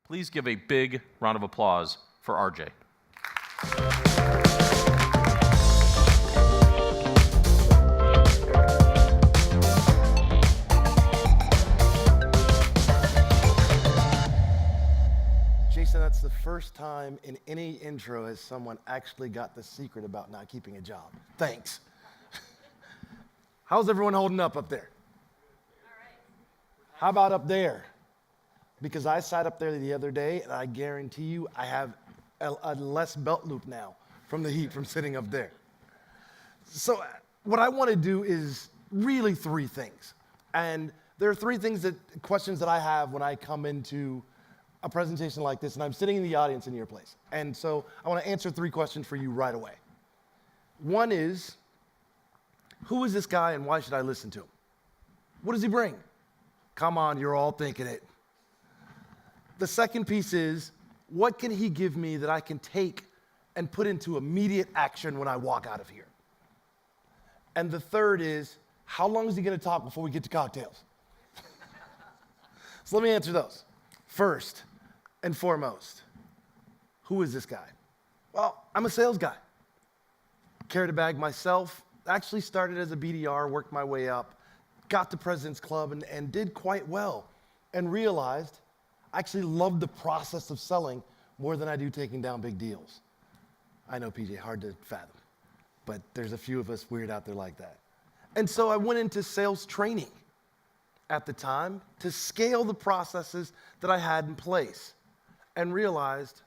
Please give a big round of applause for RJ. Jason, that's the first time in any intro has someone actually got the secret about not keeping a job. Thanks. How's everyone holding up there? All right. How about up there? Because I sat up there the other day, and I guarantee you I have a less belt loop now from the heat from sitting up there. So what I want to do is really three things. And there are questions that I have when I come into a presentation like this, and I'm sitting in the audience in your place. And so I want to answer three questions for you right away. One is, who is this guy and why should I listen to him? What does he bring? Come on, you're all thinking it. The second piece is, what can he give me that I can take and put into immediate action when I walk out of here? And the third is, how long is he going to talk before we get to cocktails? So let me answer those. First and foremost, who is this guy? Well, I'm a sales guy. Carried a bag myself, actually started as a BDR, worked my way up, got to President's Club and did quite well, and realized I actually loved the process of selling more than I do taking down big deals. I know, PJ, hard to fathom, but there's a few of us weird out there like that. And so I went into sales training at the time to scale the processes that I had in place and realized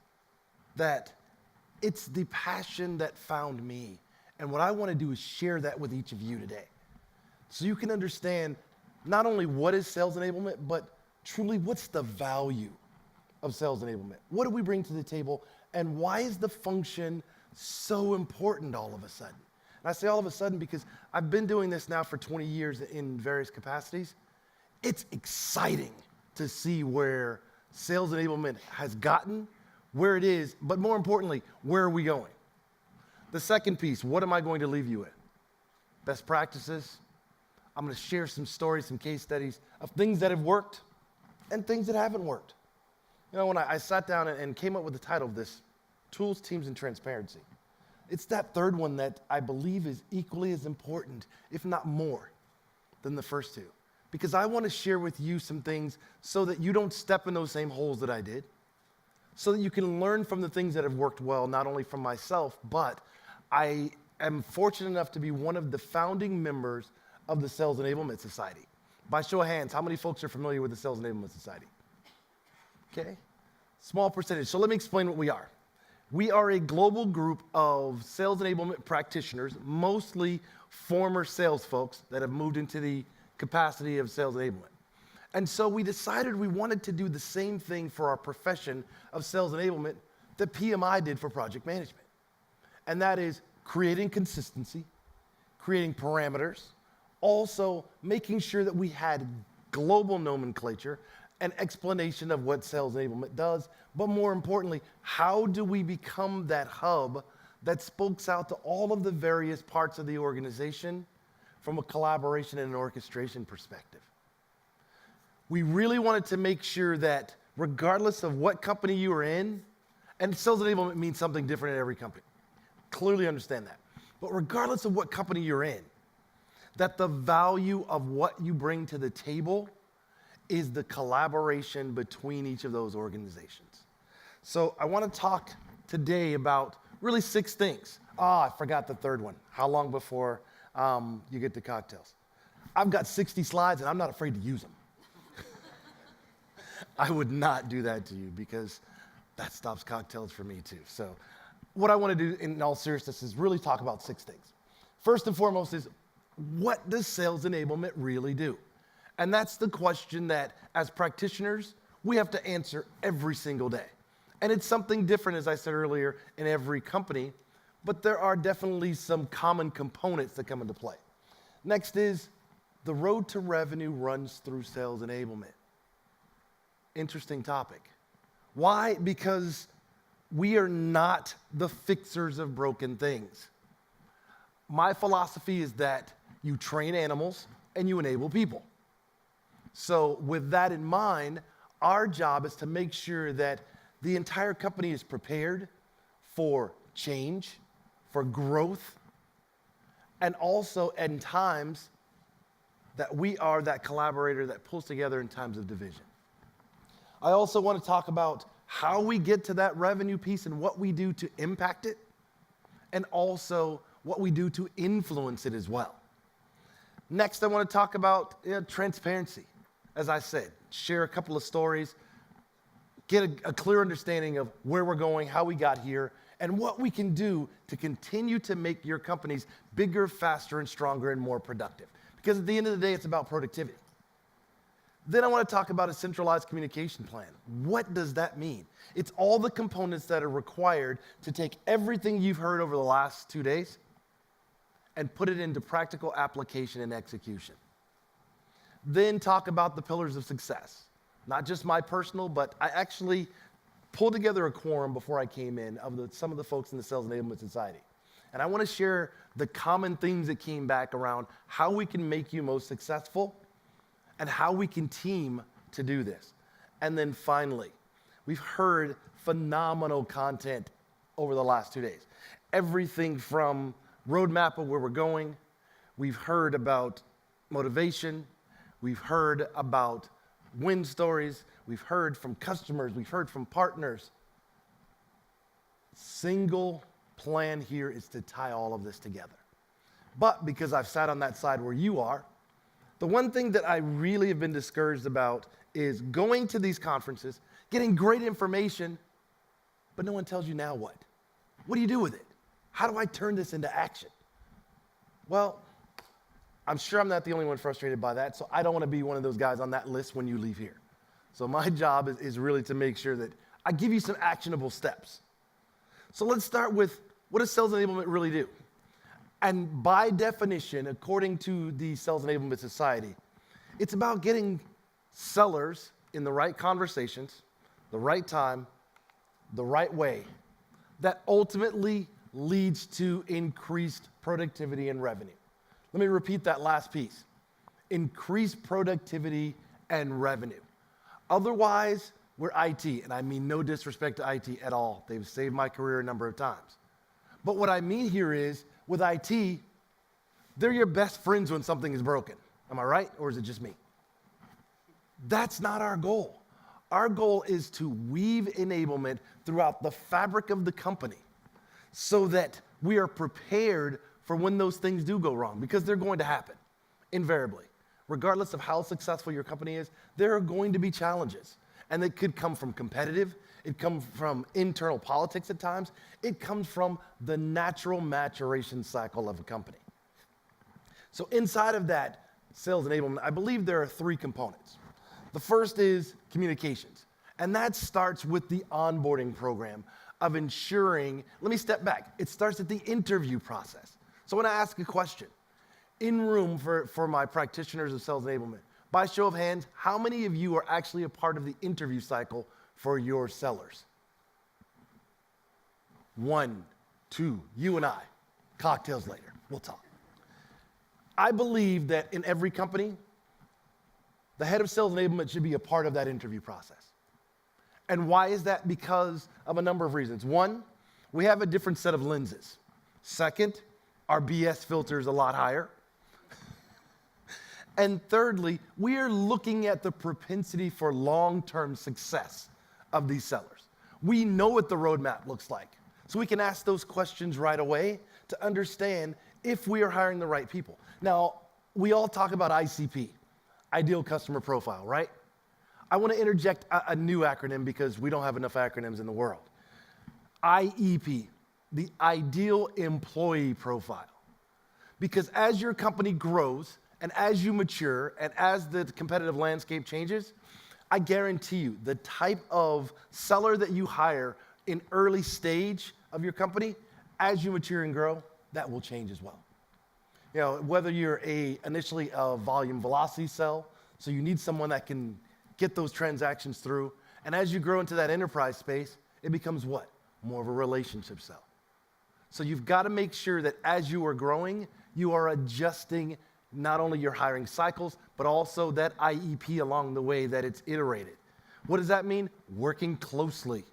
that it's the passion that found me. And what I want to do is share that with each of you today. So you can understand not only what is sales enablement, but truly what's the value of sales enablement? What do we bring to the table? And why is the function so important all of a sudden? And I say all of a sudden because I've been doing this now for 20 years in various capacities. It's exciting to see where sales enablement has gotten, where it is, but more importantly, where are we going? The second piece, what am I going to leave you with? Best practices. I'm going to share some stories, some case studies of things that have worked and things that haven't worked. You know, when I sat down and came up with the title of this, Tools, Teams, and Transparency, it's that third one that I believe is equally as important, if not more, than the first two. Because I want to share with you some things so that you don't step in those same holes that I did, so that you can learn from the things that have worked well, not only from myself, but I am fortunate enough to be one of the founding members of the Sales Enablement Society. By show of hands, how many folks are familiar with the Sales Enablement Society? Okay, small percentage. So let me explain what we are. We are a global group of sales enablement practitioners, mostly former sales folks that have moved into the capacity of sales enablement. And so we decided we wanted to do the same thing for our profession of sales enablement that PMI did for project management. And that is creating consistency, creating parameters, also making sure that we had global nomenclature and explanation of what sales enablement does, but more importantly, how do we become that hub that spokes out to all of the various parts of the organization from a collaboration and an orchestration perspective. We really wanted to make sure that regardless of what company you are in, and sales enablement means something different in every company, clearly understand that, but regardless of what company you're in, that the value of what you bring to the table is the collaboration between each of those organizations. So I want to talk today about really 6 things. I forgot the third one. How long before you get to cocktails? I've got 60 slides and I'm not afraid to use them. I would not do that to you because that stops cocktails for me too. So what I want to do in all seriousness is really talk about 6 things. First and foremost is, what does sales enablement really do? And that's the question that as practitioners, we have to answer every single day. And it's something different, as I said earlier, in every company, but there are definitely some common components that come into play. Next is, the road to revenue runs through sales enablement. Interesting topic. Why? Because we are not the fixers of broken things. My philosophy is that you train animals and you enable people. So with that in mind, our job is to make sure that the entire company is prepared for change, for growth, and also in times that we are that collaborator that pulls together in times of division. I also want to talk about how we get to that revenue piece and what we do to impact it, and also what we do to influence it as well. Next, I want to talk about transparency. As I said, share a couple of stories, get a clear understanding of where we're going, how we got here, and what we can do to continue to make your companies bigger, faster, and stronger, and more productive. Because at the end of the day, it's about productivity. Then I want to talk about a centralized communication plan. What does that mean? It's all the components that are required to take everything you've heard over the last 2 days and put it into practical application and execution. Then talk about the pillars of success. Not just my personal, but I actually pulled together a quorum before I came in of some of the folks in the Sales Enablement Society. And I want to share the common themes that came back around how we can make you most successful and how we can team to do this. And then finally, we've heard phenomenal content over the last 2 days. Everything from roadmap of where we're going. We've heard about motivation. We've heard about win stories. We've heard from customers. We've heard from partners. Single plan here is to tie all of this together. But because I've sat on that side where you are, the one thing that I really have been discouraged about is going to these conferences, getting great information, but no one tells you now what. What do you do with it? How do I turn this into action? Well, I'm sure I'm not the only one frustrated by that, so I don't want to be one of those guys on that list when you leave here. So my job is really to make sure that I give you some actionable steps. So let's start with, what does sales enablement really do? And by definition, according to the Sales Enablement Society, it's about getting sellers in the right conversations, the right time, the right way, that ultimately leads to increased productivity and revenue. Let me repeat that last piece. Increased productivity and revenue. Otherwise, we're IT, and I mean no disrespect to IT at all. They've saved my career a number of times. But what I mean here is, with IT, they're your best friends when something is broken. Am I right, or is it just me? That's not our goal. Our goal is to weave enablement throughout the fabric of the company so that we are prepared for when those things do go wrong, because they're going to happen, invariably. Regardless of how successful your company is, there are going to be challenges. And they could come from competitive, it comes from internal politics at times, it comes from the natural maturation cycle of a company. So inside of that sales enablement, I believe there are 3 components. The first is communications, and that starts with the onboarding program of ensuring, let me step back, it starts at the interview process. So when I ask a question, in room for my practitioners of sales enablement, by show of hands, how many of you are actually a part of the interview cycle for your sellers? 1, 2, you and I. Cocktails later, we'll talk. I believe that in every company, the head of sales enablement should be a part of that interview process. And why is that? Because of a number of reasons. 1, we have a different set of lenses. 2nd, our BS filter is a lot higher. And thirdly, we are looking at the propensity for long-term success of these sellers. We know what the roadmap looks like, so we can ask those questions right away to understand if we are hiring the right people. Now, we all talk about ICP, Ideal Customer Profile, right? I want to interject a new acronym because we don't have enough acronyms in the world. IEP, the Ideal Employee Profile. Because as your company grows, and as you mature, and as the competitive landscape changes, I guarantee you, the type of seller that you hire in early stage of your company, as you mature and grow, that will change as well. You know, whether you're initially a volume velocity sell, so you need someone that can get those transactions through, and as you grow into that enterprise space, it becomes what? More of a relationship sell. So you've got to make sure that as you are growing, you are adjusting not only your hiring cycles, but also that IEP along the way that it's iterated. What does that mean? Working closely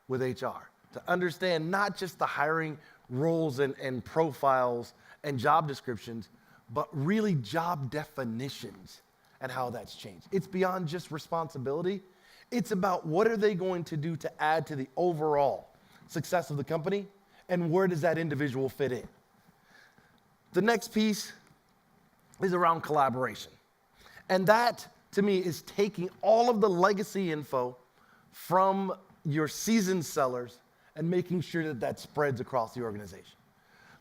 with HR to understand not just the hiring roles and profiles and job descriptions, but really job definitions and how that's changed. It's beyond just responsibility. It's about what are they going to do to add to the overall success of the company, and where does that individual fit in? The next piece is around collaboration. And that, to me, is taking all of the legacy info from your seasoned sellers and making sure that that spreads across the organization.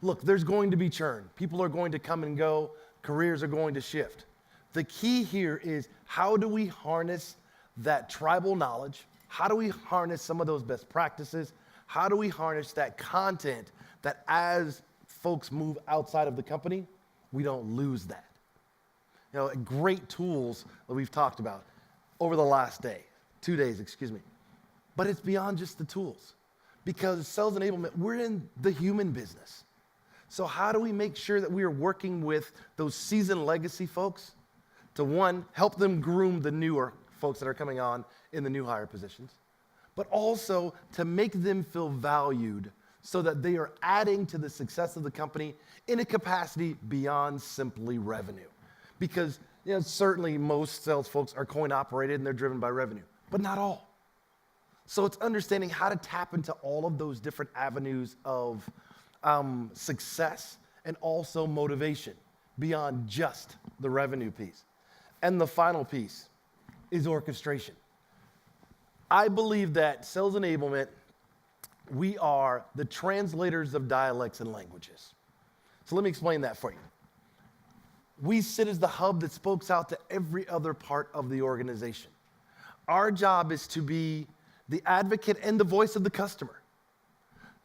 Look, there's going to be churn. People are going to come and go. Careers are going to shift. The key here is how do we harness that tribal knowledge? How do we harness some of those best practices? How do we harness that content that as folks move outside of the company, we don't lose that? You know, great tools that we've talked about over the last 2 days, excuse me. But it's beyond just the tools. Because sales enablement, we're in the human business. So how do we make sure that we are working with those seasoned legacy folks to, one, help them groom the newer folks that are coming on in the new hire positions, but also to make them feel valued so that they are adding to the success of the company in a capacity beyond simply revenue. Because certainly most sales folks are coin operated and they're driven by revenue, but not all. So it's understanding how to tap into all of those different avenues of success and also motivation beyond just the revenue piece. And the final piece is orchestration. I believe that sales enablement, we are the translators of dialects and languages. So let me explain that for you. We sit as the hub that spokes out to every other part of the organization. Our job is to be the advocate and the voice of the customer.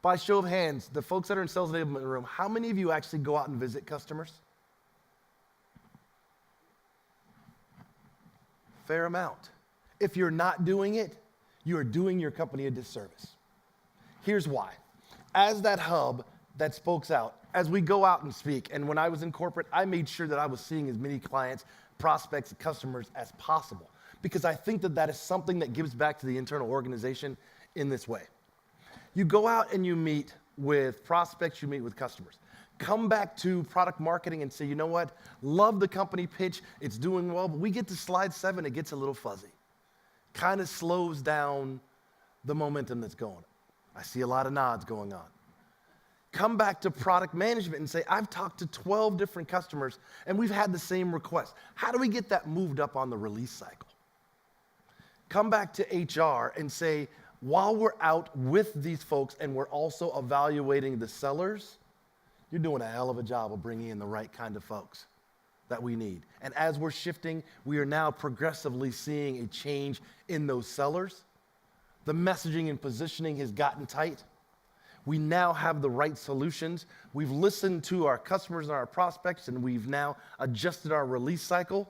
By show of hands, the folks that are in sales enablement room, how many of you actually go out and visit customers? Fair amount. If you're not doing it, you are doing your company a disservice. Here's why. As that hub that spokes out, as we go out and speak, and when I was in corporate, I made sure that I was seeing as many clients, prospects, and customers as possible, because I think that that is something that gives back to the internal organization in this way. You go out and you meet with prospects, you meet with customers. Come back to product marketing and say, you know what, love the company pitch, it's doing well, but we get to slide 7, it gets a little fuzzy. Kind of slows down the momentum that's going. I see a lot of nods going on. Come back to product management and say, I've talked to 12 different customers and we've had the same request. How do we get that moved up on the release cycle? Come back to HR and say, while we're out with these folks and we're also evaluating the sellers, you're doing a hell of a job of bringing in the right kind of folks that we need. And as we're shifting, we are now progressively seeing a change in those sellers. The messaging and positioning has gotten tight. We now have the right solutions. We've listened to our customers and our prospects, and we've now adjusted our release cycle.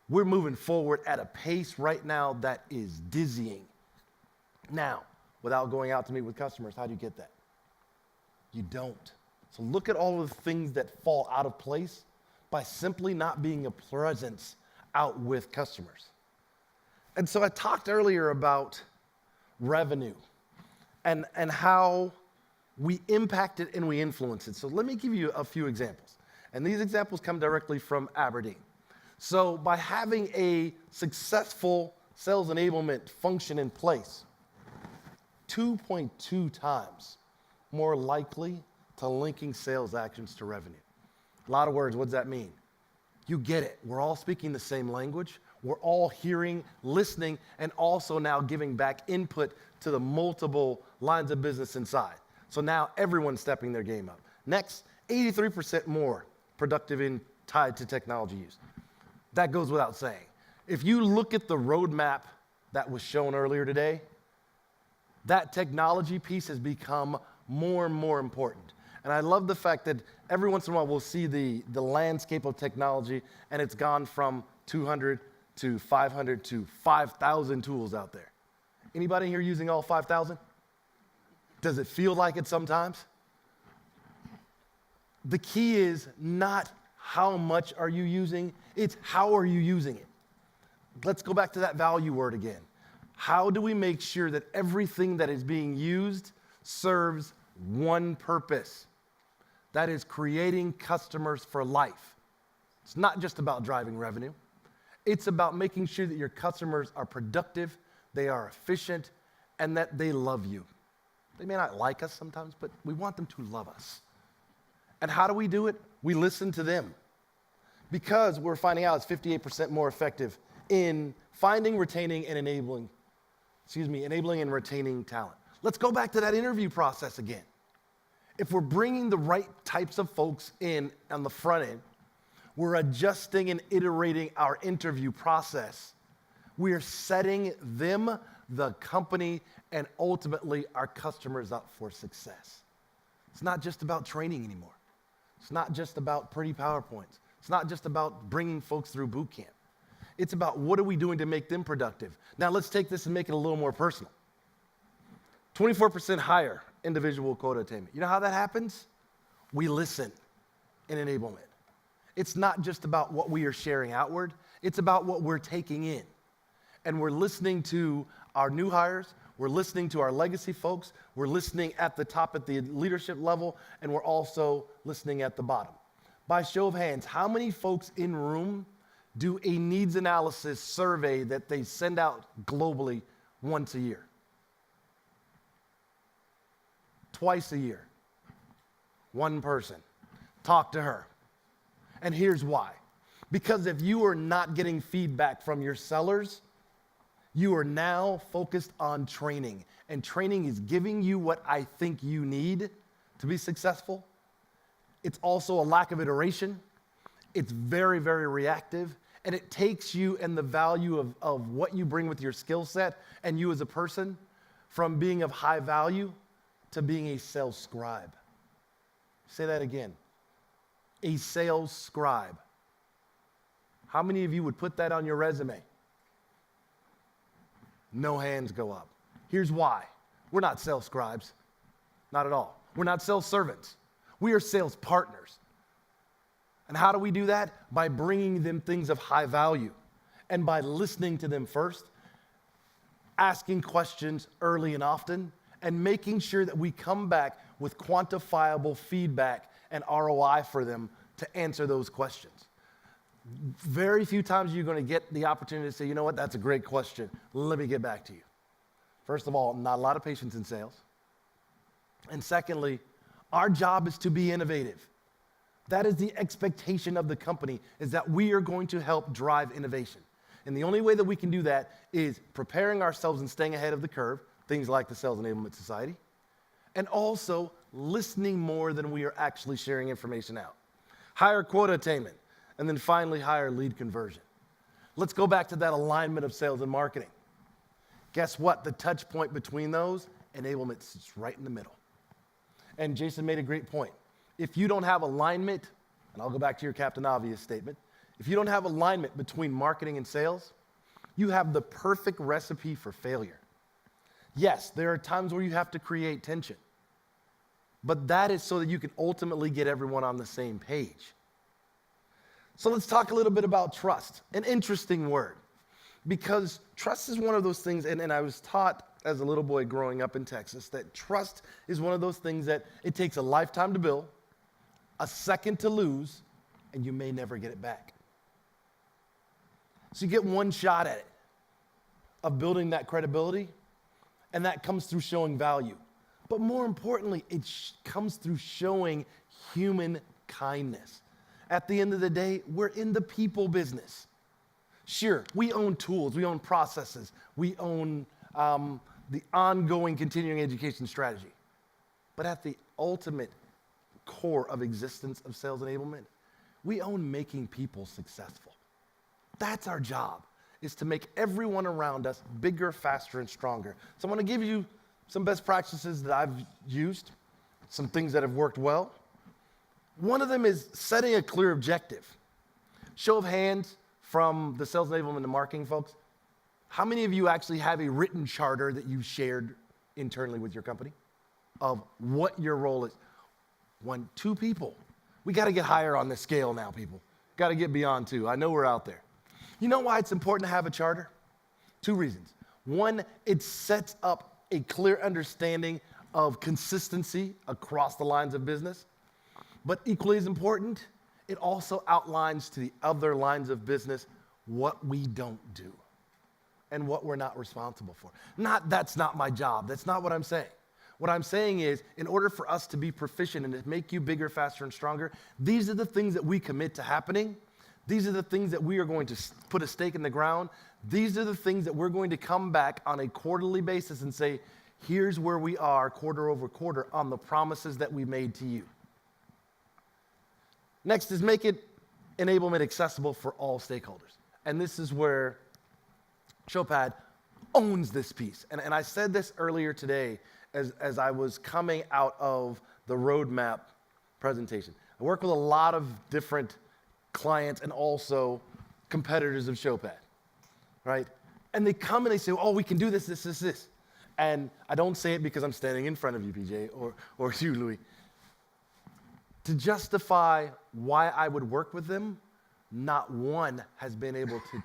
We're moving forward at a pace right now that is dizzying. Now, without going out to meet with customers, how do you get that? You don't. So look at all of the things that fall out of place by simply not being a presence out with customers. And so I talked earlier about revenue and how we impact it and we influence it. So let me give you a few examples. And these examples come directly from Aberdeen. So by having a successful sales enablement function in place, 2.2 times more likely to linking sales actions to revenue. A lot of words, what does that mean? You get it. We're all speaking the same language. We're all hearing, listening, and also now giving back input to the multiple lines of business inside. So now everyone's stepping their game up. Next, 83% more productive in tied to technology use. That goes without saying. If you look at the roadmap that was shown earlier today, that technology piece has become more and more important. And I love the fact that every once in a while we'll see the landscape of technology, and it's gone from 200 to 500 to 5,000 tools out there. Anybody here using all 5,000? Does it feel like it sometimes? The key is not how much are you using, it's how are you using it. let's go back to that value word again. How do we make sure that everything that is being used serves one purpose? That is creating customers for life. It's not just about driving revenue. It's about making sure that your customers are productive, they are efficient, and that they love you. They may not like us sometimes, but we want them to love us. And how do we do it? We listen to them. Because we're finding out it's 58% more effective in finding, retaining, and enabling and retaining talent. Let's go back to that interview process again. If we're bringing the right types of folks in on the front end, we're adjusting and iterating our interview process. We are setting them, the company, and ultimately our customers up for success. It's not just about training anymore. It's not just about pretty PowerPoints. It's not just about bringing folks through boot camp. It's about what are we doing to make them productive. Now let's take this and make it a little more personal. 24% higher individual quota attainment. You know how that happens? We listen in enablement. It's not just about what we are sharing outward. It's about what we're taking in. And we're listening to our new hires. We're listening to our legacy folks. We're listening at the top at the leadership level. And we're also listening at the bottom. By show of hands, how many folks in room do a needs analysis survey that they send out globally once a year? Twice a year. One person. Talk to her. And here's why. Because if you are not getting feedback from your sellers, you are now focused on training. And training is giving you what I think you need to be successful. It's also a lack of iteration. It's very, very reactive. And it takes you and the value of what you bring with your skill set and you as a person from being of high value to being a sales scribe. Say that again. A sales scribe. How many of you would put that on your resume? No hands go up. Here's why. We're not sales scribes. Not at all. We're not sales servants. We are sales partners. And how do we do that? By bringing them things of high value and by listening to them first, asking questions early and often, and making sure that we come back with quantifiable feedback and ROI for them to answer those questions. Very few times you're going to get the opportunity to say, you know what, that's a great question. Let me get back to you. First of all, not a lot of patience in sales. And secondly, our job is to be innovative. That is the expectation of the company, is that we are going to help drive innovation. And the only way that we can do that is preparing ourselves and staying ahead of the curve, things like the Sales Enablement Society, and also listening more than we are actually sharing information out. Higher quota attainment, and then finally higher lead conversion. Let's go back to that alignment of sales and marketing. Guess what? The touch point between those, enablement sits right in the middle. And Jason made a great point. If you don't have alignment, and I'll go back to your Captain Obvious statement, if you don't have alignment between marketing and sales, you have the perfect recipe for failure. Yes, there are times where you have to create tension, but that is so that you can ultimately get everyone on the same page. So let's talk a little bit about trust, an interesting word, because trust is one of those things, and I was taught as a little boy growing up in Texas that trust is one of those things that it takes a lifetime to build, a second to lose, and you may never get it back. So you get one shot at it of building that credibility, and that comes through showing value. But more importantly, it comes through showing human kindness. At the end of the day, we're in the people business. Sure, we own tools, we own processes, we own the ongoing continuing education strategy. But at the ultimate core of existence of sales enablement, we own making people successful. That's our job, is to make everyone around us bigger, faster, and stronger. So I'm going to give you some best practices that I've used, some things that have worked well. One of them is setting a clear objective. Show of hands from the sales enablement and marketing folks. How many of you actually have a written charter that you shared internally with your company of what your role is? 1, 2 people. We got to get higher on this scale now, people. Got to get beyond 2. I know we're out there. You know why it's important to have a charter? Two reasons. One, it sets up a clear understanding of consistency across the lines of business. But equally as important, it also outlines to the other lines of business what we don't do and what we're not responsible for. That's not my job. That's not what I'm saying. What I'm saying is, in order for us to be proficient and to make you bigger, faster, and stronger, these are the things that we commit to happening. These are the things that we are going to put a stake in the ground. These are the things that we're going to come back on a quarterly basis and say, here's where we are quarter over quarter on the promises that we made to you. Next is make enablement accessible for all stakeholders. And this is where Showpad owns this piece. And I said this earlier today as I was coming out of the roadmap presentation. I work with a lot of different clients and also competitors of Showpad, right? And they come and they say, oh, we can do this, this, this, this. And I don't say it because I'm standing in front of you, PJ, or you, Louis. To justify why I would work with them, not one has been able to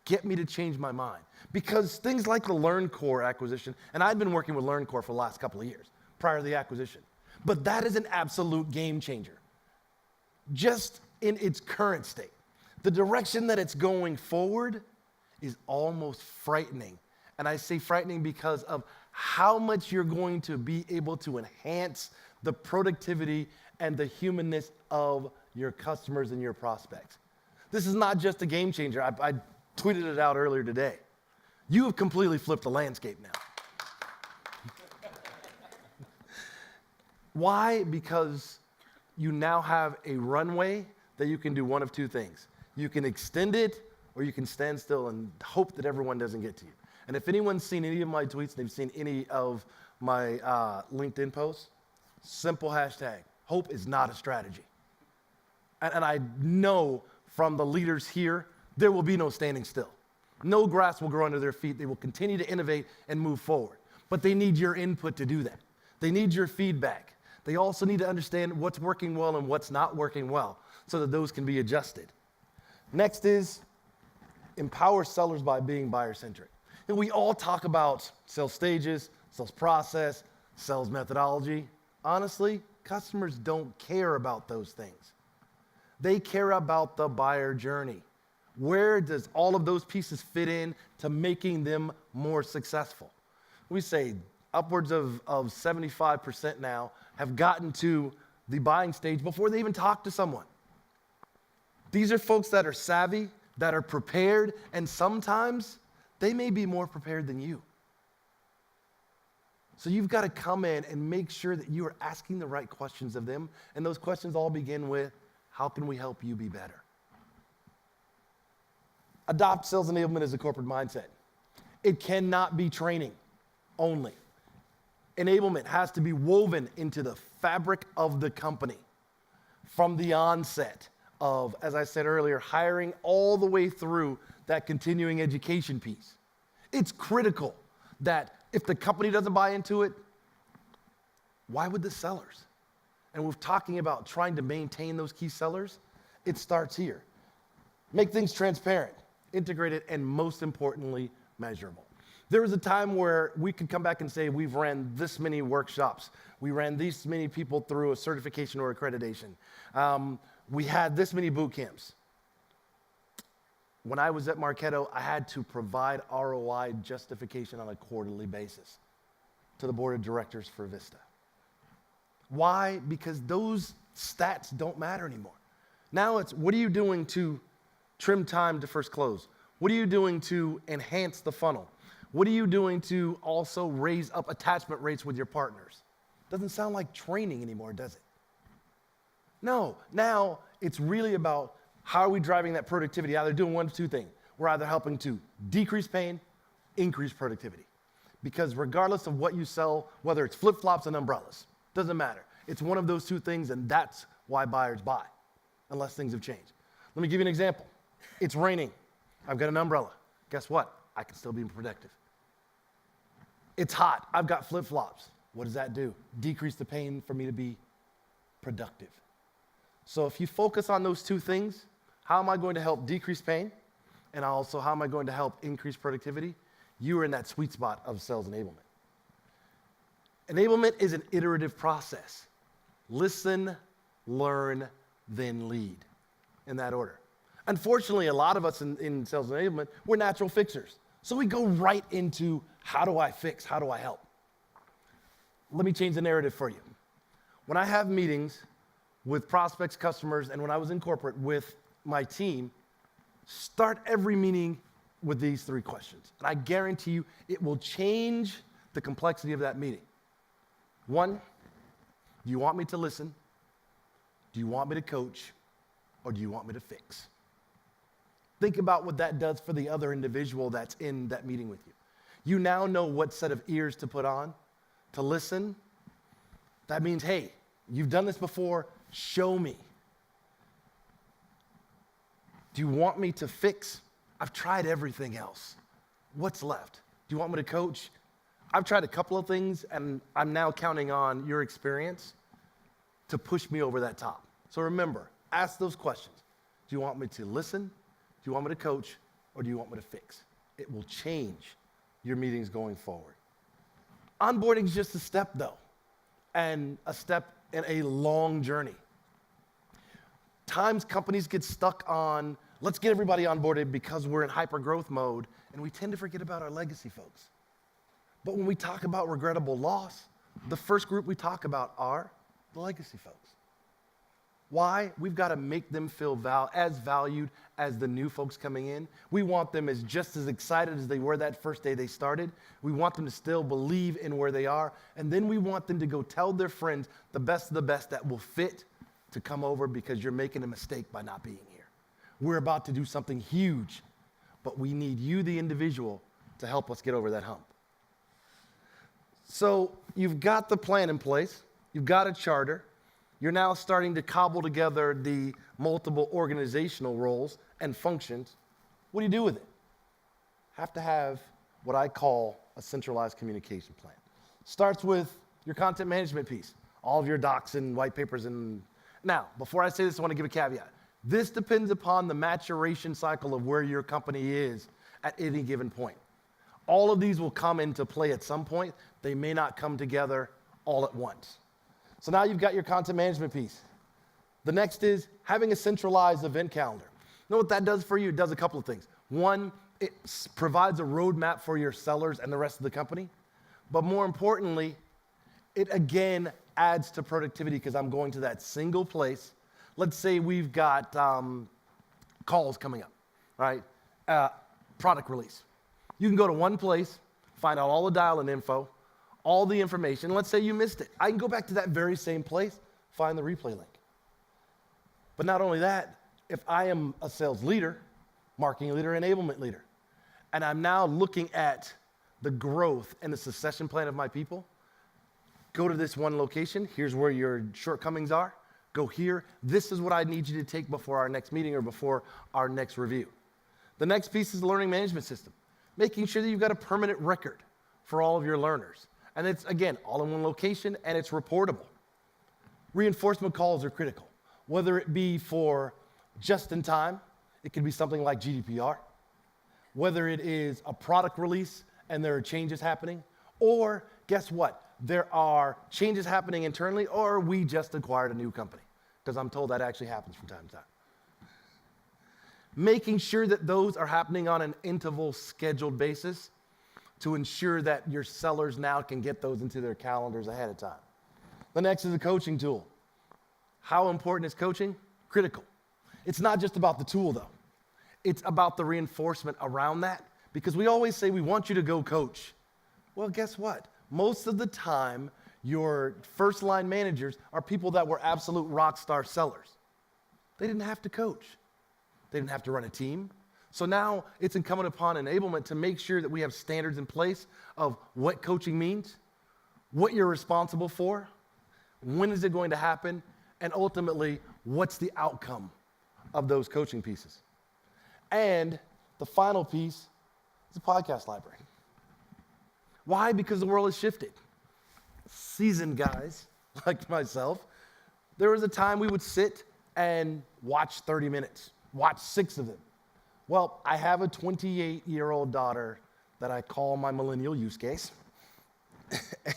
get me to change my mind. Because things like the LearnCore acquisition, and I've been working with LearnCore for the last couple of years, prior to the acquisition. But that is an absolute game changer. Just in its current state. The direction that it's going forward is almost frightening. And I say frightening because of how much you're going to be able to enhance the productivity and the humanness of your customers and your prospects. This is not just a game changer. I tweeted it out earlier today. You have completely flipped the landscape now. Why? Because you now have a runway that you can do one of two things. You can extend it, or you can stand still and hope that everyone doesn't get to you. And if anyone's seen any of my tweets, and they've seen any of my LinkedIn posts, simple hashtag, hope is not a strategy. And I know from the leaders here, there will be no standing still. No grass will grow under their feet. They will continue to innovate and move forward. But they need your input to do that. They need your feedback. They also need to understand what's working well and what's not working well so that those can be adjusted. Next is empower sellers by being buyer-centric. And we all talk about sales stages, sales process, sales methodology. Honestly, customers don't care about those things. They care about the buyer journey. Where does all of those pieces fit in to making them more successful? We say upwards of 75% now have gotten to the buying stage before they even talk to someone. These are folks that are savvy, that are prepared, and sometimes they may be more prepared than you. So you've got to come in and make sure that you are asking the right questions of them, and those questions all begin with, how can we help you be better? Adopt sales enablement as a corporate mindset. It cannot be training only. Enablement has to be woven into the fabric of the company from the onset of, as I said earlier, hiring all the way through that continuing education piece. It's critical that if the company doesn't buy into it, why would the sellers? And we're talking about trying to maintain those key sellers. It starts here. Make things transparent, integrated, and most importantly, measurable. There was a time where we could come back and say, we've ran this many workshops. We ran these many people through a certification or accreditation. We had this many boot camps. When I was at Marketo, I had to provide ROI justification on a quarterly basis to the board of directors for Vista. Why? Because those stats don't matter anymore. Now it's, what are you doing to trim time to first close? What are you doing to enhance the funnel? What are you doing to also raise up attachment rates with your partners? Doesn't sound like training anymore, does it? No, now it's really about how are we driving that productivity? Either doing one of two things. We're either helping to decrease pain, increase productivity. Because regardless of what you sell, whether it's flip-flops and umbrellas, doesn't matter. It's one of those two things, and that's why buyers buy, unless things have changed. Let me give you an example. It's raining. I've got an umbrella. Guess what? I can still be productive. It's hot. I've got flip-flops. What does that do? Decrease the pain for me to be productive. So if you focus on those two things, how am I going to help decrease pain and also how am I going to help increase productivity, you are in that sweet spot of sales enablement. Enablement is an iterative process. Listen, learn, then lead, in that order. Unfortunately, a lot of us in sales enablement, we're natural fixers. So we go right into how do I fix, how do I help? Let me change the narrative for you. When I have meetings with prospects, customers, and when I was in corporate with my team, start every meeting with these 3 questions. And I guarantee you it will change the complexity of that meeting. 1, do you want me to listen? Do you want me to coach? Or do you want me to fix? Think about what that does for the other individual that's in that meeting with you. You now know what set of ears to put on to listen. That means, hey, you've done this before, show me. Do you want me to fix? I've tried everything else. What's left? Do you want me to coach? I've tried a couple of things, and I'm now counting on your experience to push me over that top. So remember, ask those questions. Do you want me to listen? Do you want me to coach? Or do you want me to fix? It will change your meetings going forward. Onboarding is just a step, though, and a step in a long journey. Times companies get stuck on, let's get everybody onboarded because we're in hyper-growth mode, and we tend to forget about our legacy folks. But when we talk about regrettable loss, the first group we talk about are the legacy folks. Why? We've got to make them feel as valued as the new folks coming in. We want them as just as excited as they were that first day they started. We want them to still believe in where they are. And then we want them to go tell their friends the best of the best that will fit to come over because you're making a mistake by not being here. We're about to do something huge, but we need you, the individual, to help us get over that hump. So you've got the plan in place. You've got a charter. You're now starting to cobble together the multiple organizational roles and functions. What do you do with it? Have to have what I call a centralized communication plan. Starts with your content management piece, all of your docs and white papers. And now, before I say this, I want to give a caveat. This depends upon the maturation cycle of where your company is at any given point. All of these will come into play at some point. They may not come together all at once. So now you've got your content management piece. The next is having a centralized event calendar. You know what that does for you? It does a couple of things. One, it provides a roadmap for your sellers and the rest of the company. But more importantly, it again adds to productivity because I'm going to that single place. Let's say we've got calls coming up, right? Product release. You can go to one place, find out all the dial-in info, all the information. Let's say you missed it. I can go back to that very same place, find the replay link. But not only that, if I am a sales leader, marketing leader, enablement leader, and I'm now looking at the growth and the succession plan of my people, go to this one location. Here's where your shortcomings are. Go here. This is what I need you to take before our next meeting or before our next review. The next piece is the learning management system, making sure that you've got a permanent record for all of your learners. And it's, again, all in one location, and it's reportable. Reinforcement calls are critical, whether it be for just in time, it could be something like GDPR, whether it is a product release and there are changes happening, or guess what? There are changes happening internally, or we just acquired a new company, because I'm told that actually happens from time to time. Making sure that those are happening on an interval scheduled basis to ensure that your sellers now can get those into their calendars ahead of time. The next is a coaching tool. How important is coaching? Critical. It's not just about the tool, though. It's about the reinforcement around that, because we always say we want you to go coach. Well, guess what? Most of the time, your first-line managers are people that were absolute rock star sellers. They didn't have to coach. They didn't have to run a team. So now it's incumbent upon enablement to make sure that we have standards in place of what coaching means, what you're responsible for, when is it going to happen, and ultimately, what's the outcome of those coaching pieces. And the final piece is a podcast library. Why? Because the world has shifted. Seasoned guys like myself, there was a time we would sit and watch 30 minutes, watch 6 of them. Well, I have a 28-year-old daughter that I call my millennial use case.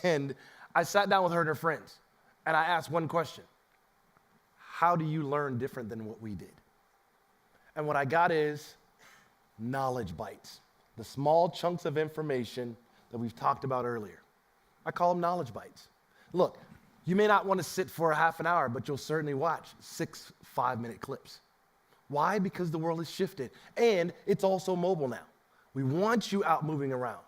And I sat down with her and her friends, and I asked one question. How do you learn different than what we did? And what I got is knowledge bites, the small chunks of information that we've talked about earlier. I call them knowledge bites. Look, you may not want to sit for a half an hour, but you'll certainly watch 6 5-minute clips. Why? Because the world has shifted, and it's also mobile now. We want you out moving around,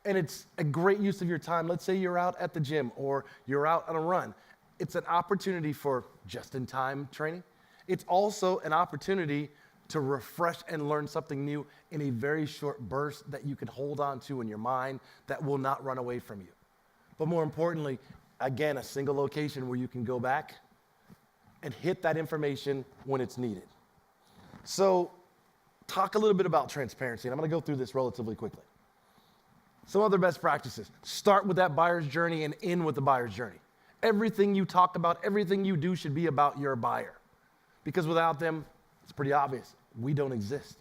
and it's a great use of your time. Let's say you're out at the gym or you're out on a run. It's an opportunity for just-in-time training. It's also an opportunity to refresh and learn something new in a very short burst that you can hold on to in your mind that will not run away from you. But more importantly, again, a single location where you can go back and hit that information when it's needed. So talk a little bit about transparency, and I'm gonna go through this relatively quickly. Some other best practices. Start with that buyer's journey and end with the buyer's journey. Everything you talk about, everything you do should be about your buyer. Because without them, it's pretty obvious, we don't exist.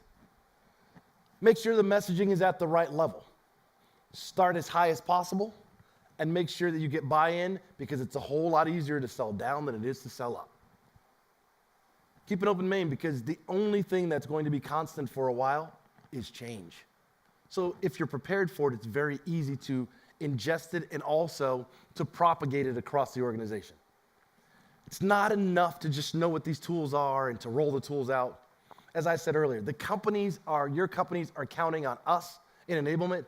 Make sure the messaging is at the right level. Start as high as possible and make sure that you get buy-in because it's a whole lot easier to sell down than it is to sell up. Keep an open mind because the only thing that's going to be constant for a while is change. So if you're prepared for it, it's very easy to ingest it and also to propagate it across the organization. It's not enough to just know what these tools are and to roll the tools out. As I said earlier, your companies are counting on us in Enablement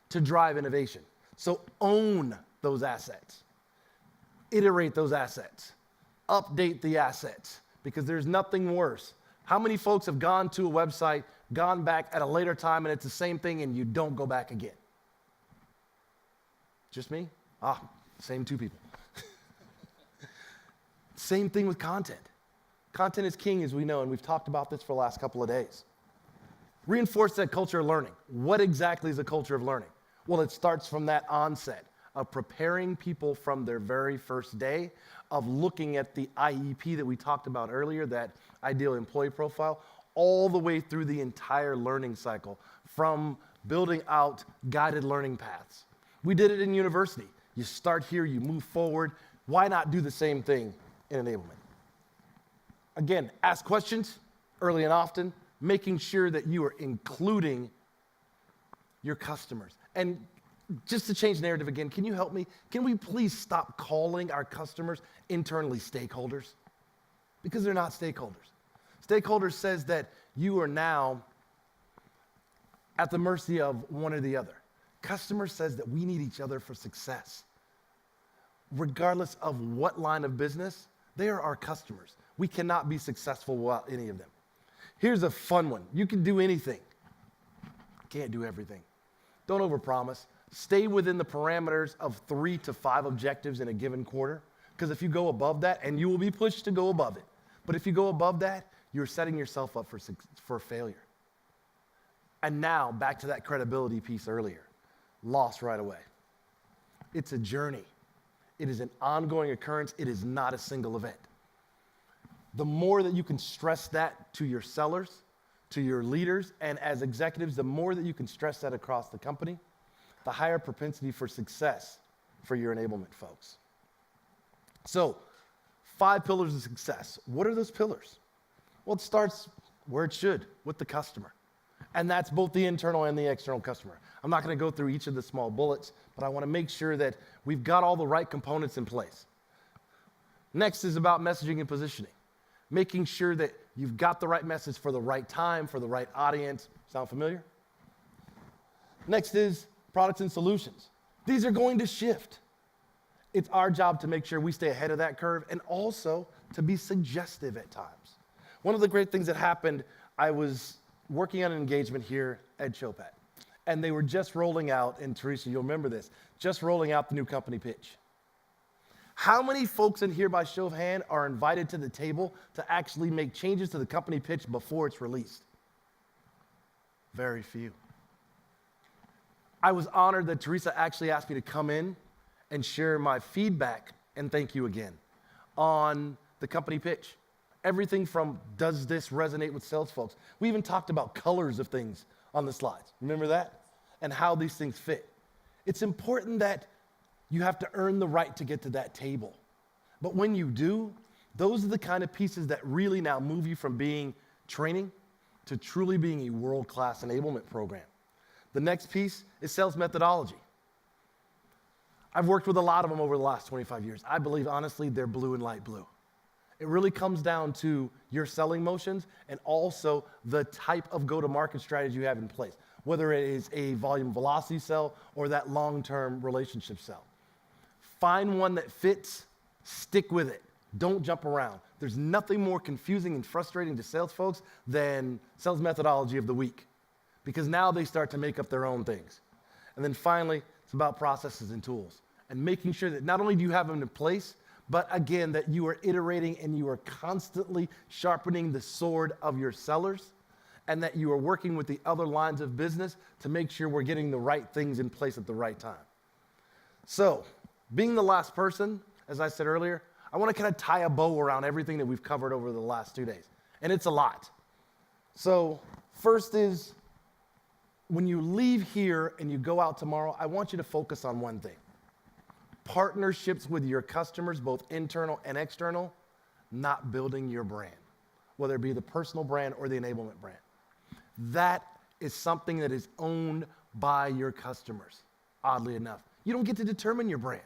to drive innovation. So own those assets, iterate those assets, update the assets, because there's nothing worse. How many folks have gone to a website, gone back at a later time, and it's the same thing, and you don't go back again? Just me? Same 2 people. Same thing with content. Content is king, as we know, and we've talked about this for the last couple of days. Reinforce that culture of learning. What exactly is a culture of learning? Well, it starts from that onset of preparing people from their very first day, of looking at the IEP that we talked about earlier, that ideal employee profile, all the way through the entire learning cycle, from building out guided learning paths. We did it in university. You start here, you move forward. Why not do the same thing in Enablement? Again, ask questions early and often, making sure that you are including your customers. And just to change narrative again, can you help me? Can we please stop calling our customers internally stakeholders? Because they're not stakeholders. Stakeholders says that you are now at the mercy of one or the other. Customer says that we need each other for success. Regardless of what line of business, they are our customers. We cannot be successful without any of them. Here's a fun one. You can do anything. Can't do everything. Don't overpromise. Stay within the parameters of 3 to 5 objectives in a given quarter, because if you go above that, and you will be pushed to go above it, but if you go above that, you're setting yourself up for failure. And now, back to that credibility piece earlier. Lost right away. It's a journey. It is an ongoing occurrence. It is not a single event. The more that you can stress that to your sellers, to your leaders, and as executives, the more that you can stress that across the company, the higher propensity for success for your Enablement folks. So, 5 pillars of success. What are those pillars? Well, it starts where it should, with the customer. And that's both the internal and the external customer. I'm not going to go through each of the small bullets, but I want to make sure that we've got all the right components in place. Next is about messaging and positioning. Making sure that you've got the right message for the right time, for the right audience. Sound familiar? Next is products and solutions. These are going to shift. It's our job to make sure we stay ahead of that curve and also to be suggestive at times. One of the great things that happened, I was working on an engagement here at Chopat, and they were just rolling out, and Teresa, you'll remember this, just rolling out the new company pitch. How many folks in here by show of hand are invited to the table to actually make changes to the company pitch before it's released? Very few. I was honored that Teresa actually asked me to come in and share my feedback, and thank you again, on the company pitch. Everything from, does this resonate with sales folks? We even talked about colors of things on the slides. Remember that? And how these things fit. It's important that you have to earn the right to get to that table. But when you do, those are the kind of pieces that really now move you from being training to truly being a world-class enablement program. The next piece is sales methodology. I've worked with a lot of them over the last 25 years. I believe, honestly, they're blue and light blue. It really comes down to your selling motions and also the type of go-to-market strategy you have in place, whether it is a volume velocity sell or that long-term relationship sell. Find one that fits, stick with it. Don't jump around. There's nothing more confusing and frustrating to sales folks than sales methodology of the week, because now they start to make up their own things. And then finally, it's about processes and tools and making sure that not only do you have them in place, but again, that you are iterating and you are constantly sharpening the sword of your sellers, and that you are working with the other lines of business to make sure we're getting the right things in place at the right time. So, being the last person, as I said earlier, I want to kind of tie a bow around everything that we've covered over the last 2 days. And it's a lot. So, first is, when you leave here and you go out tomorrow, I want you to focus on one thing. Partnerships with your customers, both internal and external, not building your brand, whether it be the personal brand or the enablement brand. That is something that is owned by your customers, oddly enough. You don't get to determine your brand.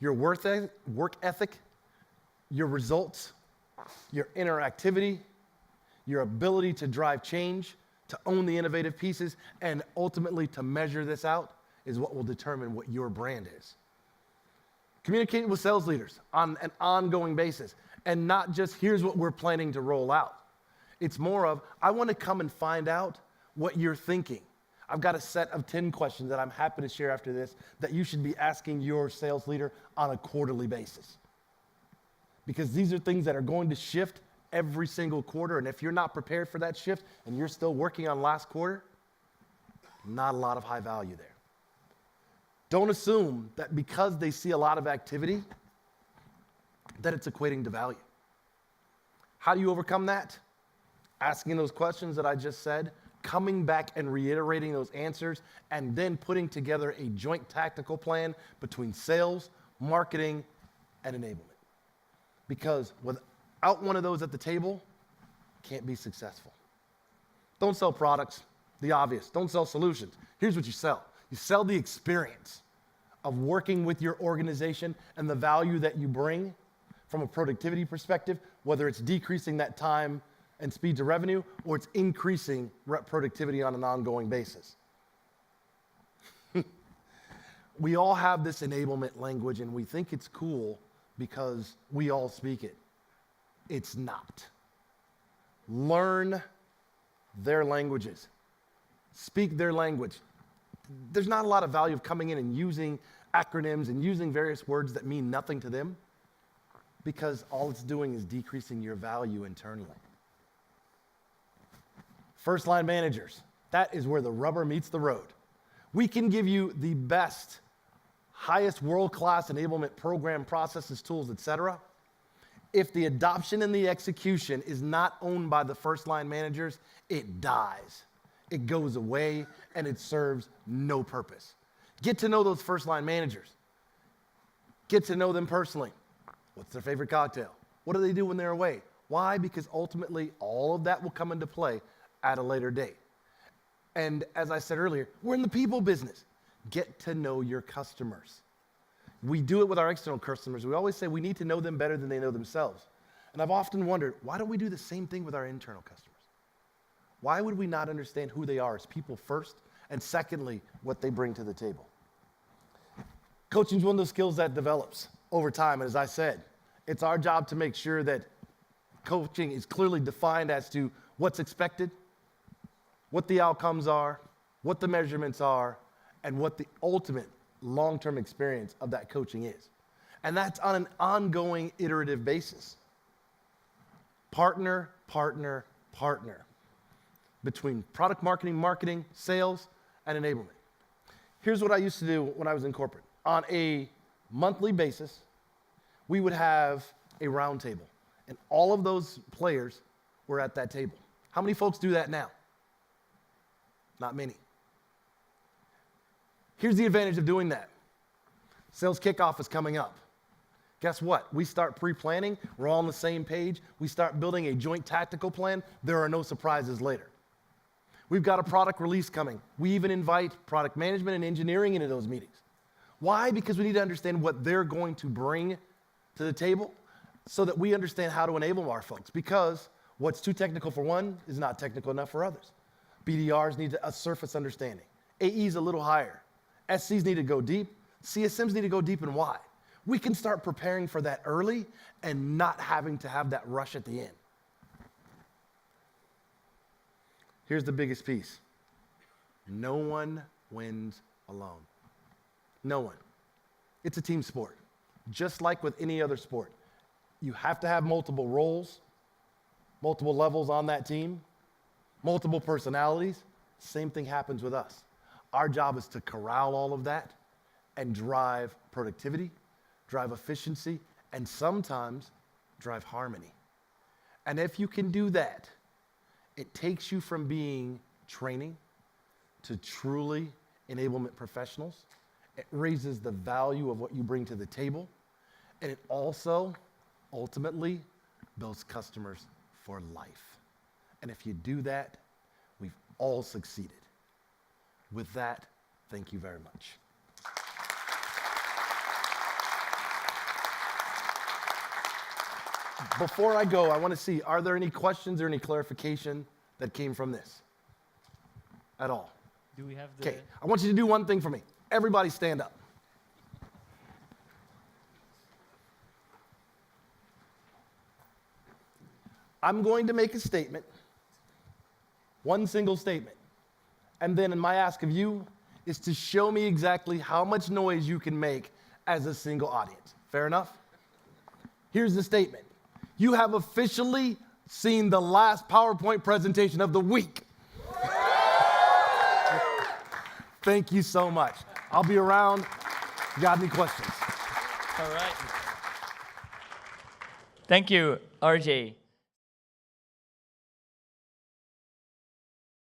Your work ethic, your results, your interactivity, your ability to drive change, to own the innovative pieces, and ultimately to measure this out is what will determine what your brand is. Communicating with sales leaders on an ongoing basis, and not just here's what we're planning to roll out. It's more of, I want to come and find out what you're thinking. I've got a set of 10 questions that I'm happy to share after this that you should be asking your sales leader on a quarterly basis. Because these are things that are going to shift every single quarter, and if you're not prepared for that shift and you're still working on last quarter, not a lot of high value there. Don't assume that because they see a lot of activity, that it's equating to value. How do you overcome that? Asking those questions that I just said, coming back and reiterating those answers, and then putting together a joint tactical plan between sales, marketing, and enablement. Because without one of those at the table, can't be successful. Don't sell products, the obvious. Don't sell solutions. Here's what you sell. You sell the experience of working with your organization and the value that you bring from a productivity perspective, whether it's decreasing that time and speed to revenue, or it's increasing productivity on an ongoing basis. We all have this enablement language, and we think it's cool because we all speak it. It's not. Learn their languages. Speak their language. There's not a lot of value of coming in and using acronyms and using various words that mean nothing to them, because all it's doing is decreasing your value internally. First line managers, that is where the rubber meets the road. We can give you the best, highest world-class enablement program, processes, tools, etc. If the adoption and the execution is not owned by the first line managers, it dies. It goes away, and it serves no purpose. Get to know those first line managers. Get to know them personally. What's their favorite cocktail? What do they do when they're away? Why? Because ultimately, all of that will come into play at a later date. And as I said earlier, we're in the people business. Get to know your customers. We do it with our external customers. We always say we need to know them better than they know themselves. And I've often wondered, why don't we do the same thing with our internal customers? Why would we not understand who they are as people first, and secondly, what they bring to the table? Coaching is one of those skills that develops over time. And as I said, it's our job to make sure that coaching is clearly defined as to what's expected, what the outcomes are, what the measurements are, and what the ultimate long-term experience of that coaching is. And that's on an ongoing, iterative basis. Partner, partner, partner. Between product marketing, sales, and enablement. Here's what I used to do when I was in corporate. On a monthly basis, we would have a roundtable. And all of those players were at that table. How many folks do that now? Not many. Here's the advantage of doing that. Sales kickoff is coming up. Guess what? We start pre-planning. We're all on the same page. We start building a joint tactical plan. There are no surprises later. We've got a product release coming. We even invite product management and engineering into those meetings. Why? Because we need to understand what they're going to bring to the table so that we understand how to enable our folks. Because what's too technical for one is not technical enough for others. BDRs need a surface understanding. AEs a little higher. SCs need to go deep. CSMs need to go deep and wide. We can start preparing for that early and not having to have that rush at the end. Here's the biggest piece. No one wins alone. No one. It's a team sport. Just like with any other sport. You have to have multiple roles, multiple levels on that team, multiple personalities. Same thing happens with us. Our job is to corral all of that and drive productivity, drive efficiency, and sometimes drive harmony. And if you can do that, it takes you from being training to truly enablement professionals. It raises the value of what you bring to the table. And it also, ultimately, builds customers for life. And if you do that, we've all succeeded. With that, thank you very much. Before I go, I want to see, are there any questions or any clarification that came from this? At all? Do we have the... Okay, I want you to do one thing for me. Everybody stand up. I'm going to make a statement, one single statement. And then my ask of you is to show me exactly how much noise you can make as a single audience. Fair enough? Here's the statement. You have officially seen the last PowerPoint presentation of the week. Thank you so much. I'll be around. If you got any questions? All right. Thank you, RJ.